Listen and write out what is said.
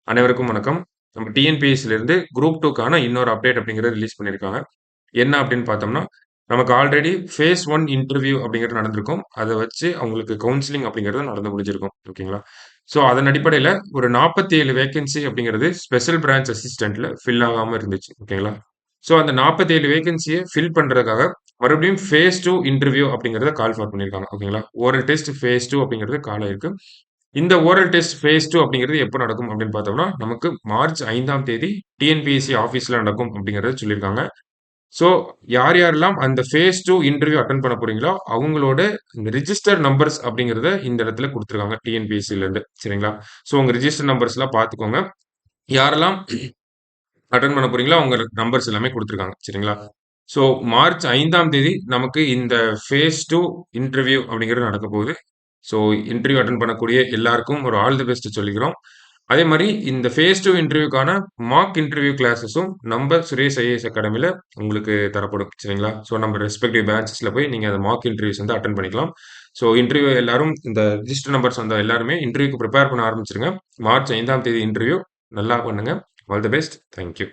அனைவருக்கும் வணக்கம். நம்ம டிஎன்பிஎஸ்சிலிருந்து குரூப் 2க்கான இன்னொரு அப்டேட் அப்படிங்கிறத ரிலீஸ் பண்ணியிருக்காங்க. என்ன அப்படின்னு பார்த்தோம்னா, நமக்கு ஆல்ரெடி ஃபேஸ் 1 இன்டர்வியூ அப்படிங்கிறது நடந்திருக்கும். அத வச்சு அவங்களுக்கு கவுன்சிலிங் அப்படிங்கிறது நடந்து முடிஞ்சிருக்கும். ஓகேங்களா? ஸோ அதன் அடிப்படையில ஒரு 47 வேக்கன்சி அப்படிங்கிறது ஸ்பெஷல் பிரான்ச் அசிஸ்டன்ட்ல ஃபில் ஆகாம இருந்துச்சு. ஓகேங்களா? ஸோ அந்த 47 வேக்கன்சிய ஃபில் பண்றதுக்காக மறுபடியும் ஃபேஸ் 2 இன்டர்வியூ அப்படிங்கிறத கால் ஃபார் பண்ணியிருக்காங்க. ஓகேங்களா? ஓரல் டெஸ்ட் ஃபேஸ் 2 அப்படிங்கிறது கால் ஆயிருக்கு. இந்த ஓரல் டெஸ்ட் ஃபேஸ் 2 அப்படிங்கிறது எப்போ நடக்கும் அப்படின்னு பார்த்தோம்னா, நமக்கு மார்ச் 5ஆம் தேதி டிஎன்பிஎஸ்சி ஆஃபீஸ்ல நடக்கும் அப்படிங்கிறத சொல்லியிருக்காங்க. ஸோ யார் யாரெல்லாம் அந்த ஃபேஸ் 2 இன்டர்வியூ அட்டெண்ட் பண்ண போறீங்களோ, அவங்களோட இந்த ரிஜிஸ்டர் நம்பர்ஸ் அப்படிங்கிறத இந்த இடத்துல குடுத்துருக்காங்க டிஎன்பிஎஸ்சிலருந்து. சரிங்களா? ஸோ உங்க ரிஜிஸ்டர் நம்பர்ஸ்லாம் பார்த்துக்கோங்க. யாரெல்லாம் அட்டெண்ட் பண்ண போறீங்களோ, அவங்க நம்பர்ஸ் எல்லாமே குடுத்துருக்காங்க. சரிங்களா? ஸோ மார்ச் 5ஆம் தேதி நமக்கு இந்த ஃபேஸ் 2 இன்டர்வியூ அப்படிங்கிறது நடக்கப் போகுது. ஸோ இன்டர்வியூ அட்டெண்ட் பண்ணக்கூடிய எல்லாருக்கும் ஒரு ஆல் தி பெஸ்ட் சொல்லிக்கிறோம். அதே மாரி இந்த ஃபேஸ் 2 இன்டர்வியூக்கான மாக் இன்டர்வியூ கிளாஸஸும் நம்ம சுரேஷ் ஐஏஎஸ் அகாடமில உங்களுக்கு தரப்படும். சரிங்களா? ஸோ நம்ம ரெஸ்பெக்டிவ் பேட்சஸ்ல போய் நீங்க அந்த மாக் இன்டர்வியூஸ் வந்து அட்டெண்ட் பண்ணிக்கலாம். ஸோ இன்டர்வியூ எல்லாரும் இந்த ரிஜிஸ்டர் நம்பர்ஸ் வந்த எல்லாருமே இன்டர்வியூக்கு பிரிப்பேர் பண்ண ஆரம்பிச்சுருங்க. மார்ச் 5ஆம் தேதி இன்டர்வியூ. நல்லா பண்ணுங்க. All the best. Thank you.